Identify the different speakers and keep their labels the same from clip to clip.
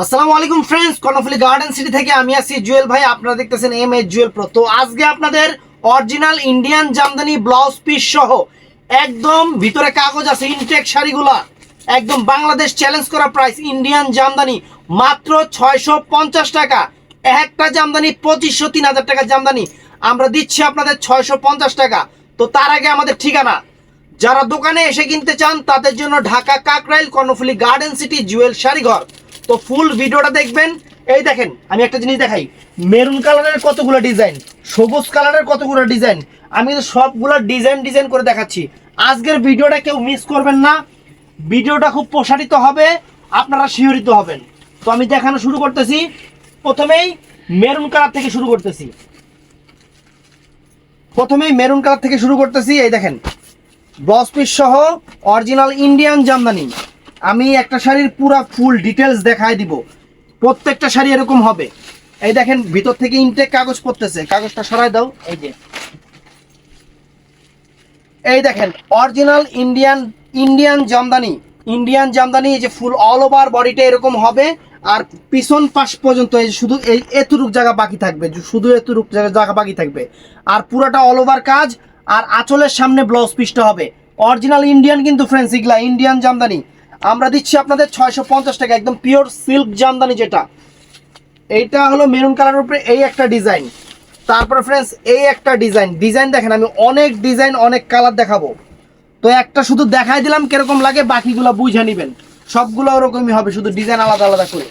Speaker 1: আসসালামু আলাইকুম friends, Karnaphuli garden city থেকে আমি আছি জুয়েল ভাই। আপনারা দেখতেছেন এমএস জুয়েল প্রো। তো আজকে আপনাদের original Indian Jamdani blouse piece সহ একদম ভিতরে কাগজ আছে ইনটেক শাড়িগুলা একদম বাংলাদেশ চ্যালেঞ্জ করা প্রাইস ইন্ডিয়ান জামদানি মাত্র 650 টাকা। একটা জামদানি 2500 3000 টাকা জামদানি আমরা দিচ্ছি আপনাদের 650 টাকা। তো তার আগে আমাদের ঠিকানা, যারা দোকানে এসে কিনতে চান তাদের জন্য ঢাকা কাকরাইল কর্ণফুলী গার্ডেন সিটি জুয়েল শাড়িঘর। তো ফুল ভিডিওটা দেখবেন। এই দেখেন, আমি একটা জিনিস দেখাই, মেরুন কালারের কতগুলো ডিজাইন, সবুজ কালারের কতগুলো ডিজাইন, আমি কিন্তু সবগুলো ডিজাইন করে দেখাচ্ছি। আজকের ভিডিওটা কেউ মিস করবেন না, ভিডিওটা খুব প্রসারিত হবে, আপনারা শিহরিত হবেন। তো আমি দেখানো শুরু করতেছি। প্রথমেই মেরুন কালার থেকে শুরু করতেছি। এই দেখেন, ব্লাউজ পিস সহ অরিজিনাল ইন্ডিয়ান জামদানি। আমি একটা শাড়ির পুরো ফুল ডিটেলস দেখাই দিব। প্রত্যেকটা শাড়ি এরকম হবে। এই দেখেন, ভিতর থেকে ইনটেক কাগজ পড়তেছে, কাগজটা সরাই দাও। এই দেখেন অরিজিনাল ইন্ডিয়ান জামদানি এই যে ফুল অল ওভার বডিটা এরকম হবে। আর পিছন পাশ পর্যন্ত এই শুধু এই এতটুক জায়গা বাকি থাকবে, শুধু এতটুক জায়গা বাকি থাকবে। আর পুরোটা অল ওভার কাজ। আর আঁচলের সামনে ব্লাউজ পিসটা হবে অরিজিনাল ইন্ডিয়ান, কিন্তু ফ্রেন্ডস এগুলা ইন্ডিয়ান জামদানি আমরা দিচ্ছি আপনাদের 650 টাকা, একদম পিওর সিল্ক জামদানি। যেটা এইটা হলো মেরুন কালারের উপরে এই একটা ডিজাইন। তারপরে ফ্রেন্ডস এই একটা ডিজাইন দেখেন, আমি অনেক ডিজাইন অনেক কালার দেখাবো। তো একটা শুধু দেখাই দিলাম কিরকম লাগে, বাকিগুলো বুঝে নেবেন। সবগুলো ওরকমই হবে, শুধু ডিজাইন আলাদা আলাদা করে।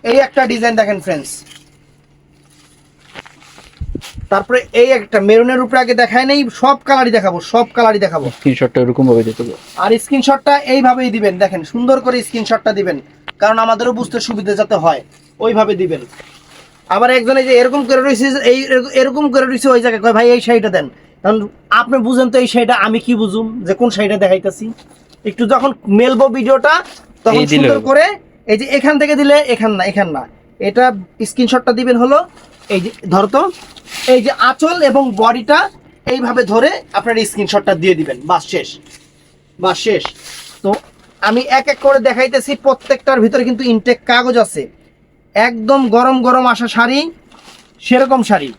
Speaker 1: এই একটা ডিজাইন দেখেন ফ্রেন্ডস। তারপরে এই একটা মেরুনের উপরে আগে দেখায় নেই, সব কালারই দেখাবো।
Speaker 2: স্ক্রিনশটটা এরকম ভাবে দিতে হবে।
Speaker 1: আর স্ক্রিনশটটা এইভাবেই দিবেন, দেখেন সুন্দর করে স্ক্রিনশটটা দিবেন, কারণ আমাদেরও বুঝতে সুবিধা যাতে হয় ওইভাবে দিবেন। আবার একজনে যে এরকম করে রয়েছে, এরকম করে রয়েছে ওই জায়গায় কয় ভাই এই শাড়িটা দেন, কারণ আপনি বুঝেন তো এই শাড়িটা আমি কি বুঝুম যে কোন শাড়িটা দেখাইতেছি। একটু যখন মেলবো ভিডিওটা তখন সুন্দর করে এই যে এখান থেকে দিলে এখান না এটা স্ক্রিনশটটা দিবেন হলো এই যে ধরতো এই যে আঁচল এবং বডিটা এইভাবে ধরে আপনার স্ক্রিনশটটা দিয়ে দিবেন। বাস শেষ। তো আমি এক এক করে দেখাইতেছি। প্রত্যেকটার ভিতরে কিন্তু ইনটেক কাগজ আছে, একদম গরম আসা শাড়ি, সেরকম শাড়ি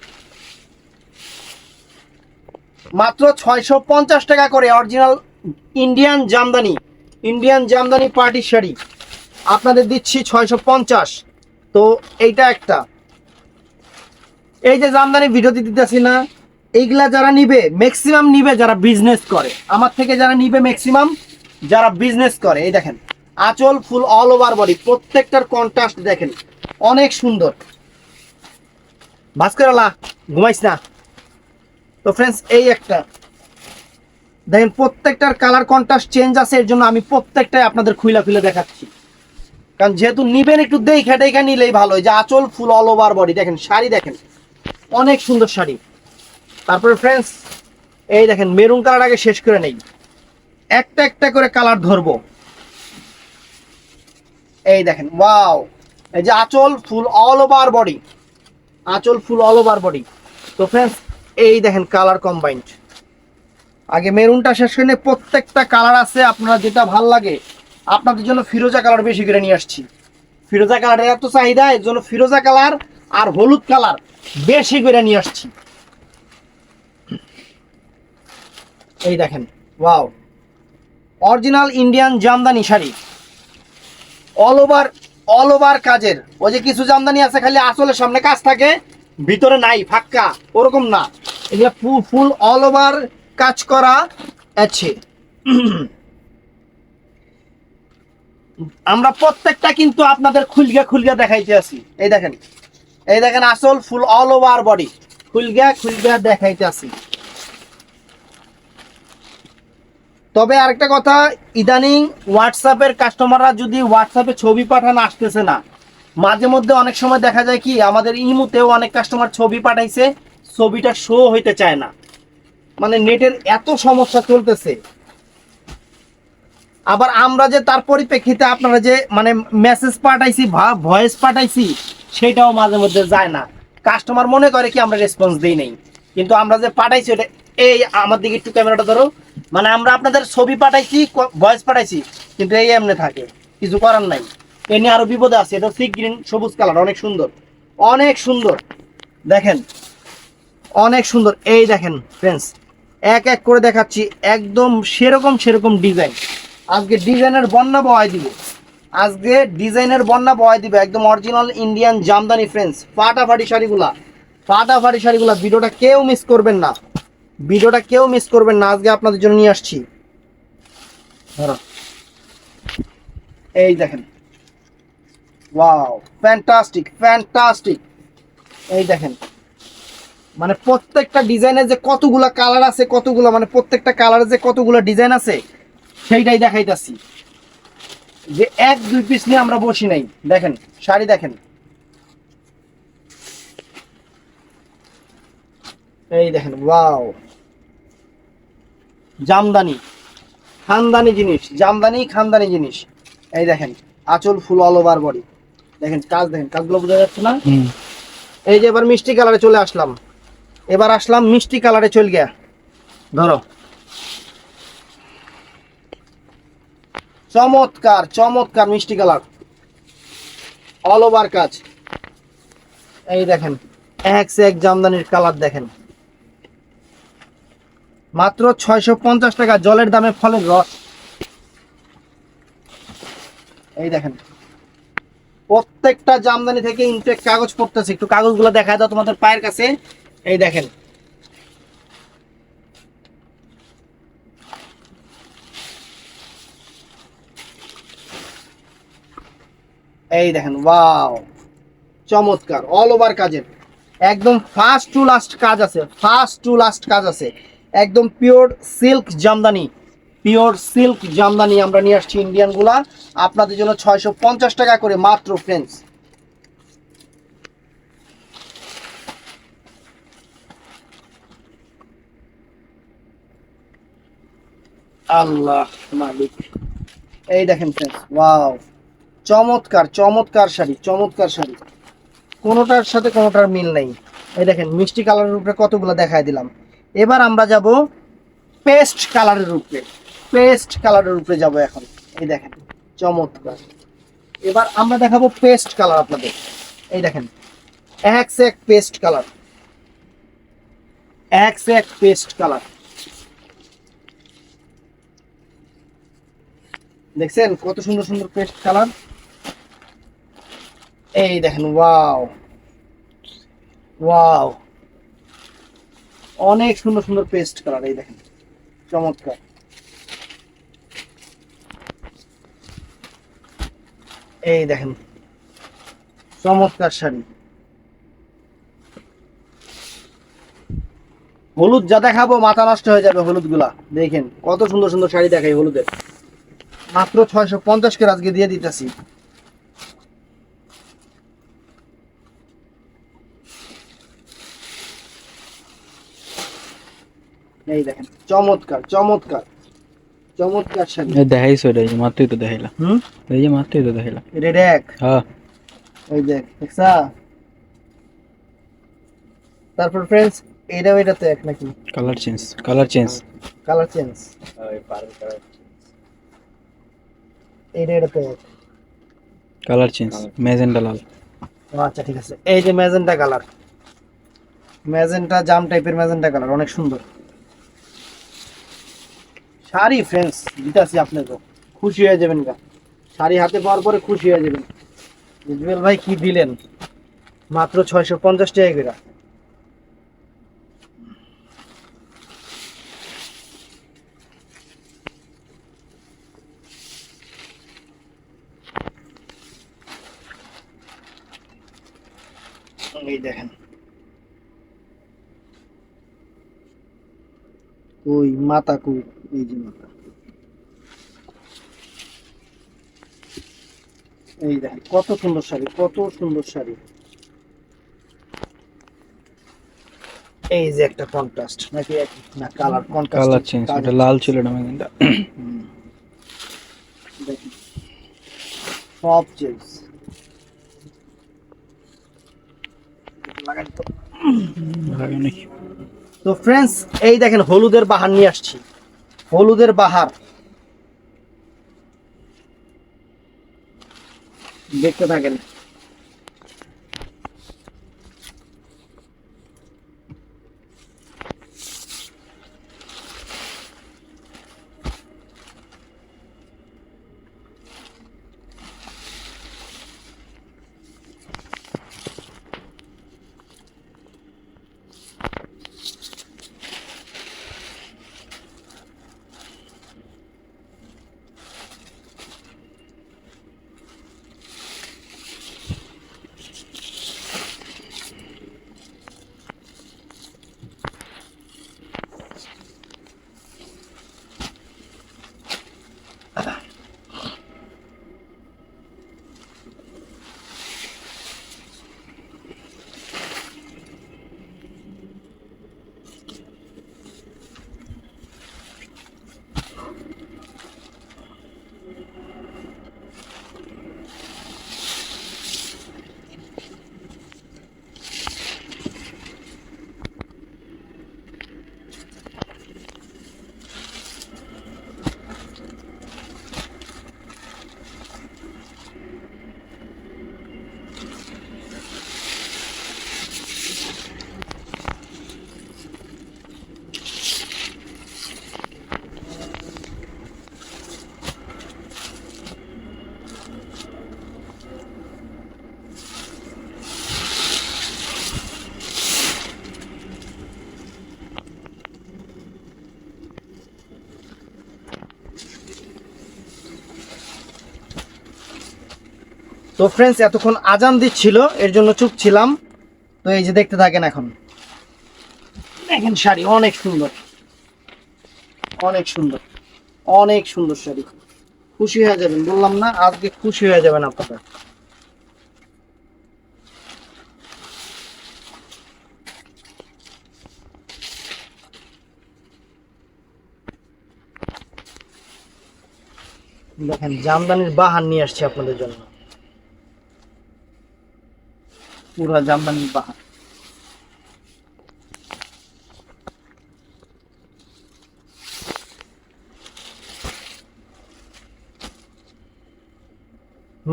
Speaker 1: মাত্র 650 টাকা করে। অরিজিনাল ইন্ডিয়ান জামদানি পার্টির শাড়ি আপনাদের দিচ্ছি 650। তো এইটা একটা, এই যে জামদানি ভিডিওতে দিতেছি না, এইগুলা যারা নিবে ম্যাক্সিমাম নিবে যারা বিজনেস করে, আমার থেকে যারা নিবে ম্যাক্সিমাম যারা বিজনেস করে। এই দেখেন আঁচল ফুল অল ওভার বডি, প্রত্যেকটার কন্ট্রাস্ট দেখেন অনেক সুন্দর। ভাস্করালা ঘুমাইস না। তো ফ্রেন্ডস এই একটা দেখেন, প্রত্যেকটার কালার কন্ট্রাস্ট চেঞ্জ আছে, এর জন্য আমি প্রত্যেকটাই আপনাদের খুলে দেখাচ্ছি, কারণ যেহেতু নিবেন একটু দেখে নিলেই ভালো। যে আঁচল ফুল অল ওভার বডি দেখেন, শাড়ি দেখেন অনেক সুন্দর শাড়ি। তারপরে ফ্রেন্ডস এই দেখেন মেরুন কালার আগে শেষ করে নেই, একটা করে কালার ধরবো। এই দেখেন ওয়াও, এই যে আঁচল ফুল অল ওভার বডি। তো ফ্রেন্ডস এই দেখেন কালার কম্বাইন্ড। আগে মেরুনটা শেষ করে নেই, প্রত্যেকটা কালার আছে, আপনারা যেটা ভাল লাগে। আপনাদের জন্য ফিরোজা কালার বেশি করে নিয়ে আসছি, ফিরোজা কালারের এত চাহিদা, এর জন্য ফিরোজা কালার আর হলুদ কালার বেশি করে নিয়ে আসছি। এই দেখেন wow, original Indian Jamdani sari all over কাজের। ওই যে কিছু জামদানি আছে খালি আঁচলের সামনে কাজ থাকে, ভিতরে নাই ফাঁকা, ওরকম না, এগুলো ফুল অল ওভার কাজ করা আছে। আমরা প্রত্যেকটা কিন্তু আপনাদের খুলগা দেখাইতে আছি। এই দেখেন আঁচল ফুল অল ওভার বডি, খুলগা দেখাইতে আছি। তবে আরেকটা কথা, ইদানিং হোয়াটসঅ্যাপের কাস্টমাররা যদি হোয়াটসঅ্যাপে ছবি পাঠান আসতেছে না। মাঝে মধ্যে অনেক সময় দেখা যায় কি, আমাদের ইমুতেও অনেক কাস্টমার ছবি পাঠাইছে, ছবিটা শো হইতে চায় না, মানে নেটের এত সমস্যা চলতেছে। আবার আমরা যে তার পরিপ্রেক্ষিতে আপনারা যে মানে মেসেজ পাঠাইছি বা ভয়েস পাঠাইছি সেটাও মাঝে মধ্যে যায় না। কাস্টমার মনে করে কি আমরা রেসপন্স দিই নাই, কিন্তু আমরা যে পাঠাইছি ওটা, এই আমার দিকে একটু ক্যামেরাটা ধরো, মানে আমরা আপনাদের ছবি পাঠাইছি ভয়েস পাঠাইছি কিন্তু এই এমনি থাকে, কিছু করার নাই। এ নিয়ে আরো বিপদে আছে। এটা সি গ্রিন সবুজ কালার, অনেক সুন্দর, অনেক সুন্দর। দেখেন অনেক সুন্দর। এই দেখেন ফ্রেন্ডস, এক এক করে দেখাচ্ছি, একদম সেরকম ডিজাইন। আজকে ডিজাইনের বন্যা বহাই দিব, আজকে ডিজাইনের বন্যা বহাই দিব, একদম অরিজিনাল ইন্ডিয়ান জামদানি ফ্রেন্ডস। ফাটাফাটি শাড়িগুলা, ফাটাফাটি শাড়িগুলা, ভিডিওটা কেউ মিস করবেন না, ভিডিওটা কেউ মিস করবেন না। আজকে আপনাদের জন্য নিয়ে আসছি। ধরো, এই দেখেন, ওয়াও, ফ্যান্টাস্টিক ফ্যান্টাস্টিক। এই দেখেন, মানে প্রত্যেকটা ডিজাইনের যে কতগুলা কালার আছে, কতগুলা মানে প্রত্যেকটা কালারে যে কতগুলা ডিজাইন আছে সেইটাই দেখাইতাছি। যে এক দুই পিস নিয়ে আমরা বসি নাই। দেখেন শাড়ি, দেখেন এই দেখেন, ওয়াও, জামদানি খানদানি জিনিস, জামদানি খানদানি জিনিস। এই দেখেন আঁচল ফুল অল ওভার বডি। দেখেন কাজ, দেখেন কাজগুলো বোঝা যাচ্ছে না? এই যে এবার মিষ্টি কালারে চলে আসলাম, এবার আসলাম মিষ্টি কালারে চল গিয়া। ধরো, চমৎকার চমৎকার মিষ্টি কালার, অল ওভার কাজ। এই দেখেন এক সে এক জামদানির কালার। দেখেন মাত্র 650 টাকা, জলের দামে ফলের রস। এই দেখেন প্রত্যেকটা জামদানি থেকে ইনটেক কাগজ পড়তেছে। একটু কাগজগুলো দেখায় দাও তোমাদের পায়ের কাছে। এই দেখেন, এই দেখেন, ওয়াও, চমৎকার, অল ওভার কাজের, একদম ফার্স্ট টু লাস্ট কাজ আছে, ফার্স্ট টু লাস্ট কাজ আছে। একদম pure silk Jamdani, pure silk Jamdani আমরা নিয়ে আসছি ইন্ডিয়ান গুলা আপনাদের জন্য 650 টাকা করে মাত্র ফ্রেন্ডস। আল্লাহ মালিক। এই দেখেন ফ্রেন্ডস, ওয়াও, চমৎকার চমৎকার শাড়ি, চমৎকার শাড়ি, কোনোটার সাথে কোনোটার মিল নেই। এই দেখেন মিষ্টি কালারের উপরে কতগুলো দেখায় দিলাম। এবার আমরা যাব পেস্ট কালারের উপরে, পেস্ট কালারের উপরে যাব এখন। এই দেখেন চমৎকার। এবার আমরা দেখাবো পেস্ট কালার আপনাদের। এই দেখেন এক সে এক পেস্ট কালার, এক সে এক পেস্ট কালার। দেখছেন কত সুন্দর সুন্দর পেস্ট কালার। এই দেখেন, ওয়াও ওয়াও, অনেক সুন্দর সুন্দর পেস্ট কালার। এই দেখেন চমৎকার। এই দেখেন চমৎকার শাড়ি। হলুদ যা দেখাবো মাথা নষ্ট হয়ে যাবে, হলুদ গুলা দেখেন কত সুন্দর সুন্দর শাড়ি দেখাই হলুদের। মাত্র 650 করে আজকে দিয়ে দিতেছি। এই দেখেন চমৎকার চমৎকার চমৎকার শাড়ি।
Speaker 2: দেখাইছো এটা, এই যে মাত্রই তো দেখাইলা। এই যে মাত্রই তো দেখাইলা।
Speaker 1: এটা দেখ,
Speaker 2: হ্যাঁ
Speaker 1: এই দেখ, দেখছা? তারপর ফ্রেন্ডস এটাও এটাতে এক নাকি?
Speaker 2: Colour change, colour change,
Speaker 1: colour change. এইটা এটাতে এক,
Speaker 2: কালার চেঞ্জ, ম্যাজেন্টা লাল।
Speaker 1: ও আচ্ছা ঠিক আছে। এই যে ম্যাজেন্টা কালার, ম্যাজেন্টা জাম টাইপের ম্যাজেন্টা কালার, অনেক সুন্দর শাড়ি ফ্রেন্ডস। দিতাছি আপনাকে, খুশি হয়ে যাবেন গা, শাড়ি হাতে পাওয়ার পরে খুশি হয়ে যাবেন। জুয়েল ভাই কি দিলেন, মাত্র 650 টাকা করে। এই দেখেন ওই মাথা কই, এই যে মাথা। এই দেখেন কত সুন্দর শাড়ি, কত সুন্দর শাড়ি। এই যে একটা কন্ট্রাস্ট নাকি না কালার কন্ট্রাস্ট,
Speaker 2: কালার চেঞ্জ, এটা লাল ছিল না ম্যাজেন্টা।
Speaker 1: দেখেন সব চেঞ্জ। লাগাই তো। তো ফ্রেন্ডস এই দেখেন হলুদের বাহার নিয়ে আসছি, হলুদের বাহার। দেখতে থাকেন। তো ফ্রেন্ডস, এতক্ষণ আজান দিচ্ছিল, এর জন্য চুপ ছিলাম। তো এই যে দেখতে থাকেন। এখন দেখেন শাড়ি অনেক সুন্দর, অনেক সুন্দর, অনেক সুন্দর শাড়ি। খুশি হয়ে যাবেন, বললাম না, আজকে খুশি হয়ে যাবেন আপনারা। দেখেন জামদানির বাহার নিয়ে আসছে আপনাদের জন্য, পুরা জামদানির বাহার।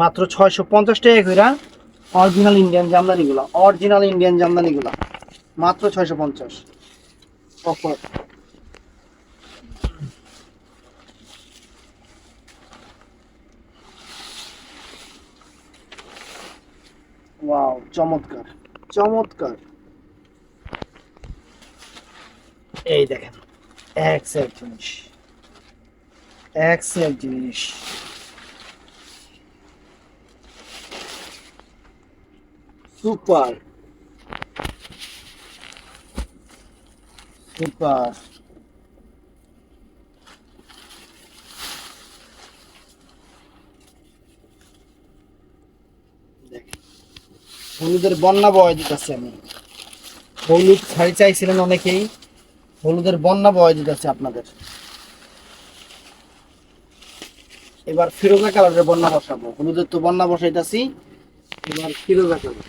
Speaker 1: মাত্র 650 টাকা করে অরিজিনাল ইন্ডিয়ান জামদানি গুলা, অরিজিনাল ইন্ডিয়ান জামদানি গুলা মাত্র 650 অফার। ওয়াও, চমৎকার চমৎকার। এই দেখেন, এক সে এক জিনিস, এক সে এক জিনিস। Super super. হলুদের বন্যা বয় দিতেছি আমি। হলুদ শাড়ি চাইছিলেন অনেকেই, হলুদের বন্যা বয় দিতেছে আপনাদের। এবার ফিরোজা কালারের বন্যা বসাবো, হলুদের তো বন্যা বসাইতেছি, এবার ফিরোজা কালার।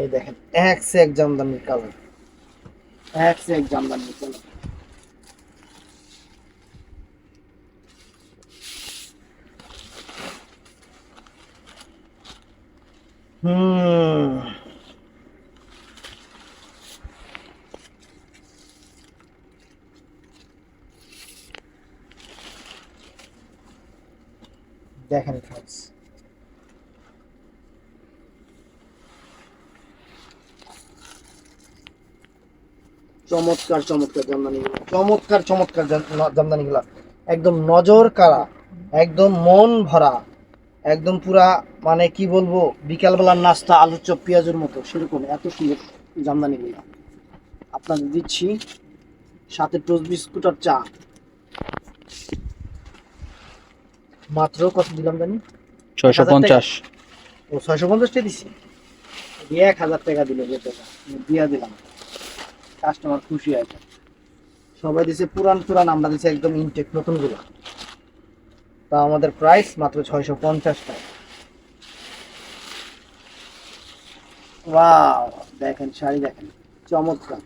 Speaker 1: এই দেখেন, এক সে এক জামদানির কালার, এক সে এক জামদানির কালার। দেখেন ফ্রেন্ডস, চমৎকার চমৎকার জামদানিগুলো, চমৎকার চমৎকার জামদানিগুলো, একদম নজর কাড়া, একদম মন ভরা, একদম পুরা মানে কি বলবো, বিকালবেলার নাস্তা আলুর চপ পেঁয়াজের মতো, সেরকম এত সুন্দর জামদানিগুলো আপনাদের দিচ্ছি, সাথে টোস্ট বিস্কুট আর চা। মাত্র কত দিলাম জানি?
Speaker 2: 650।
Speaker 1: ও 650 টাকা দিছি, 1000 টাকা দিল, যে টাকা দিয়া দিলাম, কাস্টমার খুশি আছে। সবাই দিছে পুরান পুরান, আমরা দিছি একদম ইনটেক নতুন গুলো। তা আমাদের প্রাইস মাত্র 650 টাকা। ওয়াও, দেখেন শাড়ি দেখেন, চমৎকার।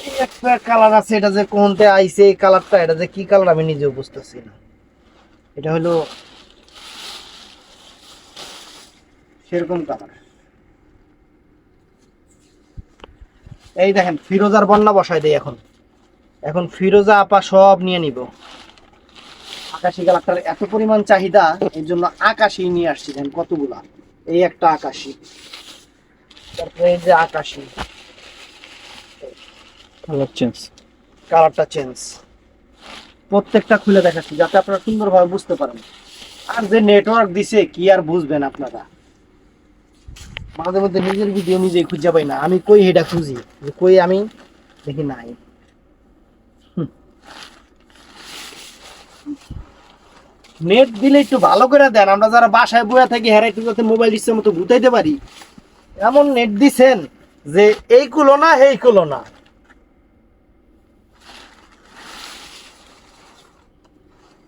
Speaker 1: এই একটা কালার আছে, এটা যে কোনটা আইছে এই কালারটা, এটা যে কি কালার আমি নিজেও বুঝতেছি না। এটা হলো সেরকম কালার। এই দেখেন ফিরোজার বন্যা বসাই দেই এখন। এখন ফিরোজা আপা সব নিয়ে নিব। আকাশি কালারটার এত পরিমাণ চাহিদা, এর জন্য আকাশি নিয়ে আসছি। দেখেন কতগুলা। এই একটা আকাশি, তারপরে এই যে আকাশি,
Speaker 2: কালার চেঞ্জ।
Speaker 1: কালারটা চেঞ্জ। প্রত্যেকটা খুলে দেখাচ্ছি যাতে আপনারা সুন্দরভাবে বুঝতে পারেন। আর যে নেটওয়ার্ক দিছে কি আর বুঝবেন আপনারা। মাঝে মধ্যে নিজের ভিডিও নিজেই খুঁজে পাই না, আমি কই হেডা খুঁজি, যে কই আমি দেখি নাই। নেট দিলে একটু ভালো করে দেন, আমরা যারা বাসায় বসে থাকি হেরা একটু যাতে মোবাইল ইচ্ছার মতো গুতাইতে পারি, এমন নেট দিছেন যে এইগুলো না এইগুলো না।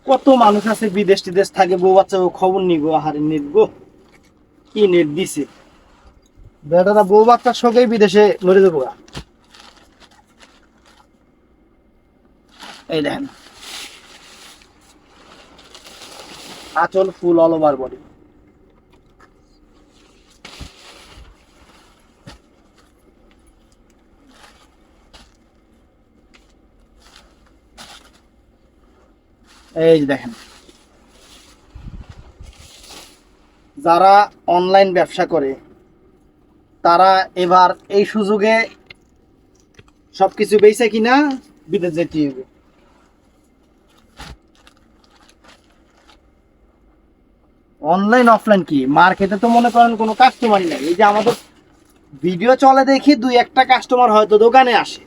Speaker 1: কত মানুষ আছে বিদেশ টিদেশ থাকে, বউ বাচ্চা খবর নিব, আহারে নেট গো, কি নেট দিছে। বেটারা বউ বাচ্চার সঙ্গেই বিদেশে মরে যাবো গা। এই দেখেন আঁচল ফুল অল ওভার বডি। এই যে দেখেন, যারা অনলাইন ব্যবসা করে তারা এবার এই সুযোগে সবকিছু বেচে কিনা বিদেশ যেতে হবে। অনলাইন অফলাইন কি, মার্কেটে তো মনে করেন কোনো কাস্টমারই নাই। এই যে আমাদের ভিডিও চলে দেখি দুই একটা কাস্টমার হয়তো দোকানে আসে,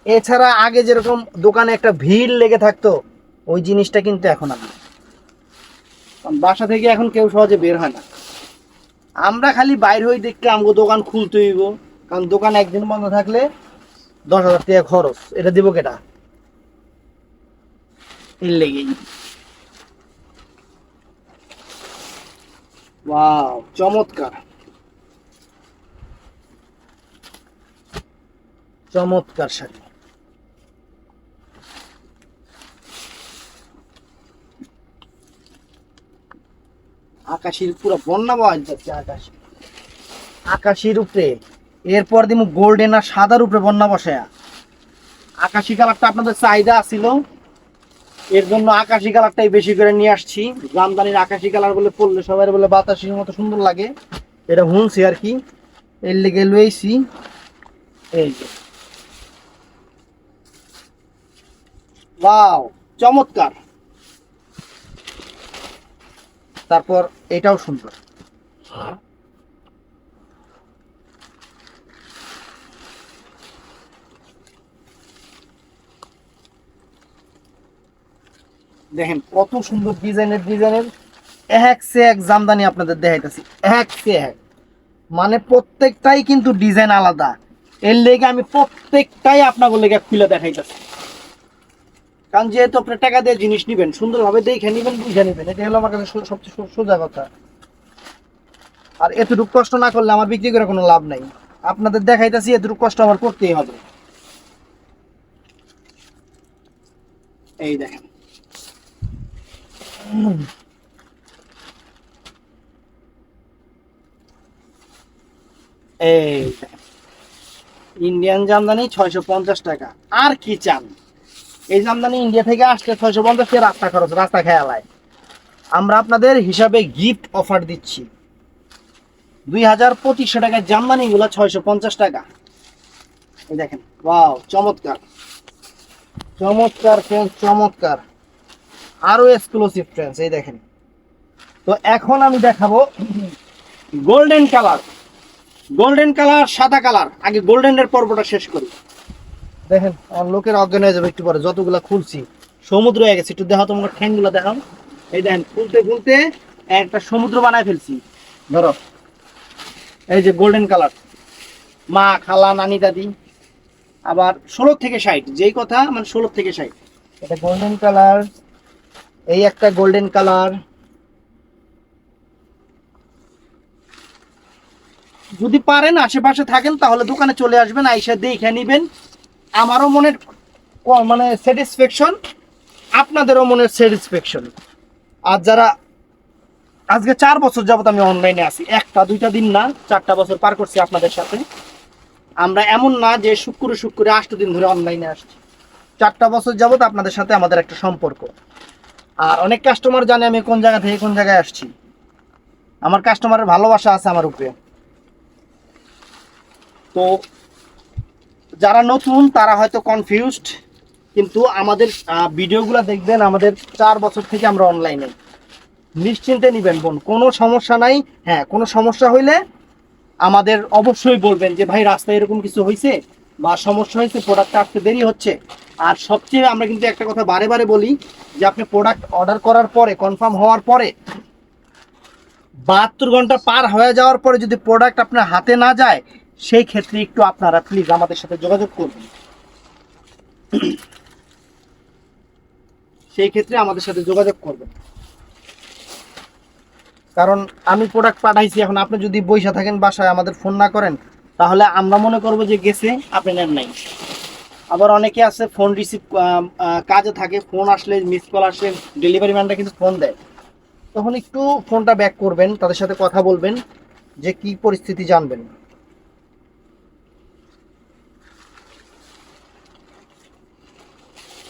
Speaker 1: এছাড়া আগে যেরকম দোকানে একটা ভিড় লেগে থাকতো ওই জিনিসটা কিন্তু এখন আর নেই। কারণ বাসা থেকে এখন কেউ সহজে বের হয় না। আমরা খালি বাইর হই দেখতে আমগো দোকান খুলতে হইব, কারণ দোকান একদিন বন্ধ থাকলে 10,000 টাকা খরচ, এটা দিব কেটা, এর লেগেই। ওয়াও, চমৎকার চমৎকার শাড়ি। আকাশির পুরো বন্যা পাওয়া যাচ্ছে। আকাশি, আকাশির উপরে এরপর দিব গোল্ডেন আর সাদার উপরে বন্যা বসায়া। আকাশি কালারটা আপনাদের চাহিদা ছিল, এর জন্য আকাশি কালারটাই বেশি করে নিয়ে আসছি। জামদানির আকাশি কালার বলে পরলে সবাই বলে বাতাসের মতো সুন্দর লাগে, এটা শুনছি আর কি, এর লেগে লইছি। এই যে ওয়াও, চমৎকার। তারপর এটাও সুন্দর। দেখেন কত সুন্দর ডিজাইনের ডিজাইনের এক সে এক জামদানি আপনাদের দেখাইতেছি, এক সে এক, মানে প্রত্যেকটাই কিন্তু ডিজাইন আলাদা। এর লেগে আমি প্রত্যেকটাই আপনাদের লেগে খুলে দেখাইতেছি, কারণ যেহেতু আপনি টাকা দিয়ে জিনিস নিবেন সুন্দরভাবে দেখে নিবেন, বুঝে নিবেন, এটা হলো আমার কাছে সবচেয়ে সোজা কথা। আর এতটুকু কষ্ট না করলে আমার বিক্রি করে কোনো লাভ নাই। আপনাদের দেখাইতেছি, এতটুকু কষ্ট আমার করতেই হবে। এই দেখেন এই দেখেন ইন্ডিয়ান জামদানি 650 টাকা। আর কি চান, এই জামদানি ইন্ডিয়া থেকে আসতে 650 টাকা রাস্তা খরচ, রাস্তা খেয়ালায়। আমরা আপনাদের হিসাবে গিফট অফার দিচ্ছি 2200 টাকার জামদানি গুলা 650 টাকা। এই দেখেন ওয়াও, চমৎকার চমৎকার ফ্রেন্ডস, চমৎকার। আরো এক্সক্লুসিভ ফ্রেন্ডস, এই দেখেন। তো এখন আমি দেখাবো গোল্ডেন কালার, গোল্ডেন কালার সাদা কালার। আগে গোল্ডেনের পর্বটা শেষ করি। দেখেন আমার লোকের অজ্ঞান হয়ে যাবে একটু পরে, যতগুলা খুলছি সমুদ্র হয়ে গেছে। একটু দেখাও তোমার ঠ্যাংগুলো দেখাও। এই দেখেন খুলতে খুলতে একটা সমুদ্র বানায় ফেলছি। ধরো এই যে গোল্ডেন কালার, মা খালা নানি দাদি, আবার 16 থেকে 60, যেই কথা মানে 16 থেকে 60। এটা গোল্ডেন কালার, এই একটা গোল্ডেন কালার, যদি পারেন আশেপাশে থাকেন তাহলে দোকানে চলে আসবেন, আইসা দেখে নিবেন। আমারও মনের মানে স্যাটিসফ্যাকশন, আপনাদেরও মনের স্যাটিসফ্যাকশন। আর যারা আজকে 4 বছর যাবত আমি অনলাইনে আছি, একটা দুইটা দিন না, 4টা বছর পার করছি আপনাদের সাথে। আমরা এমন না যে শুক্র 8 দিন ধরে অনলাইনে আসছি, 4টা বছর যাবত আপনাদের সাথে আমাদের একটা সম্পর্ক। আর অনেক কাস্টমার জানে আমি কোন জায়গা থেকে কোন জায়গায় আসছি, আমার কাস্টমারের ভালোবাসা আছে আমার উপরে। তো যারা নতুন তারা হয়তো কনফিউজড, কিন্তু আমাদের ভিডিওগুলো দেখবেন, আমাদের 4 বছর থেকে আমরা অনলাইনে, নিশ্চিন্তে নিবেন বোন, কোনো সমস্যা নাই। হ্যাঁ, কোনো সমস্যা হইলে আমাদের অবশ্যই বলবেন যে ভাই রাস্তায় এরকম কিছু হয়েছে বা সমস্যা হয়েছে, প্রোডাক্ট আসতে দেরি হচ্ছে। আর সবচেয়ে আমরা কিন্তু একটা কথা বারে বারে বলি যে আপনি প্রোডাক্ট অর্ডার করার পরে, কনফার্ম হওয়ার পরে 72 ঘন্টা পার হয়ে যাওয়ার পরে যদি প্রোডাক্ট আপনার হাতে না যায়, সেই ক্ষেত্রে একটু আপনারা প্লিজ আমাদের সাথে যোগাযোগ করবেন। সেই ক্ষেত্রে আমাদের সাথে যোগাযোগ করবেন, কারণ আমি প্রোডাক্ট পাঠাইছি, এখন আপনি যদি বইসা থাকেন বাসায় আমাদের ফোন না করেন, তাহলে আমরা মনে করবো যে গেছে, আপনি নেন নাই। আবার অনেকে আছে ফোন রিসিভ কাজে থাকে, ফোন আসলে, মিস কল আসলে ডেলিভারি ম্যানরা কিন্তু ফোন দেয়, তখন একটু ফোনটা ব্যাক করবেন, তাদের সাথে কথা বলবেন যে কি পরিস্থিতি জানবেন।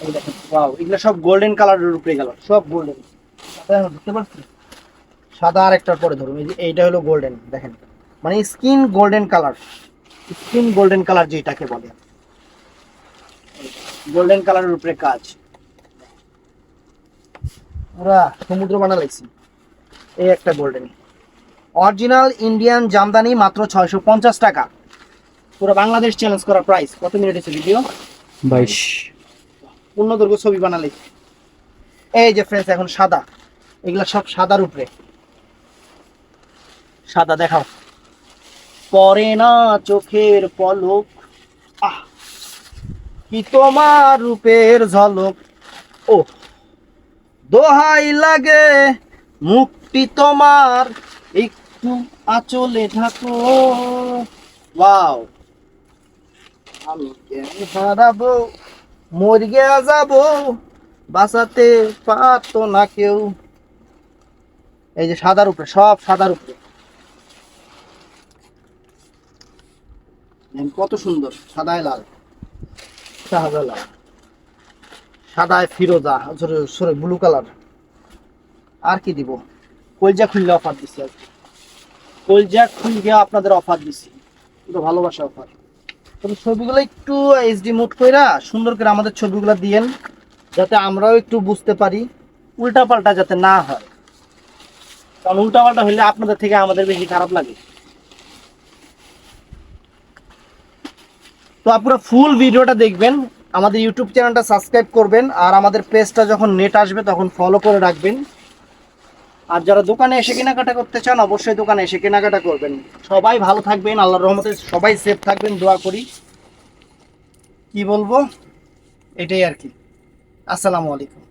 Speaker 1: এই দেখেন, ওয়াও, এগুলো সব গোল্ডেন কালারের উপরে গেল, সব গোল্ডেন। বুঝতে পারছি, সাদা আর একটার পরে ধরুন, এই যে এইটা হলো গোল্ডেন, দেখেন মানে skin golden colour, skin golden colour যেটাকে বলে, গোল্ডেন কালারের উপরে কাজ, পুরা সমুদ্র বানা লাগছে। এই একটা গোল্ডেন অরিজিনাল ইন্ডিয়ান জামদানি, মাত্র 650 টাকা, পুরো বাংলাদেশ চ্যালেঞ্জ করা প্রাইস। কত মিনিট হচ্ছে ভিডিও?
Speaker 2: 22।
Speaker 1: পূর্ণদৈর্ঘ্য ছবি বানালে। এই যে ফ্রেন্ডস, এখন সাদা, এগুলা সব সাদার উপরে, সাদা দেখাও, পরে না চোখের পলক, আহ কি তোমার রূপের ঝলক, ও দোহাই লাগে মুক্তি তোমার, একটু আঁচলে ঢাকো। ওয়াও, আমি কেন হারাবো, মরিয়া যাবো, বাঁচাতে পারতো না কেউ। এই যে সাদার উপরে, সব সাদার উপরে, কত সুন্দর, সাদায় লাল, সাদা লাল, সাদায় ফিরোজা, সরি ব্লু কালার। আর কি দিব, কলজা খুললে অফার দিচ্ছি আজকে, কলজা খুললে আপনাদের অফার দিচ্ছি, পুরো ভালোবাসা অফার। তবে ছবিগুলো একটু এইচডি মোড কইরা সুন্দর করে আমাদের ছবিগুলো দিয়েন, যাতে আমরাও একটু বুঝতে পারি, উল্টাপাল্টা যাতে না হয়, কারণ উল্টাপাল্টা হলে আপনাদের থেকে আমাদের বেশি খারাপ লাগে। তো আপনারা ফুল ভিডিওটা দেখবেন, আমাদের ইউটিউব চ্যানেলটা সাবস্ক্রাইব করবেন, আর আমাদের পেজটা যখন নেট আসবে তখন ফলো করে রাখবেন। আর যারা দোকানে এসে কেনাকাটা করতে চান, অবশ্যই দোকানে এসে কেনাকাটা করবেন। সবাই ভালো থাকবেন, আল্লাহর রহমতে সবাই সেফ থাকবেন, দোয়া করি। কি বলবো, এটাই আর কি। আসসালামু আলাইকুম।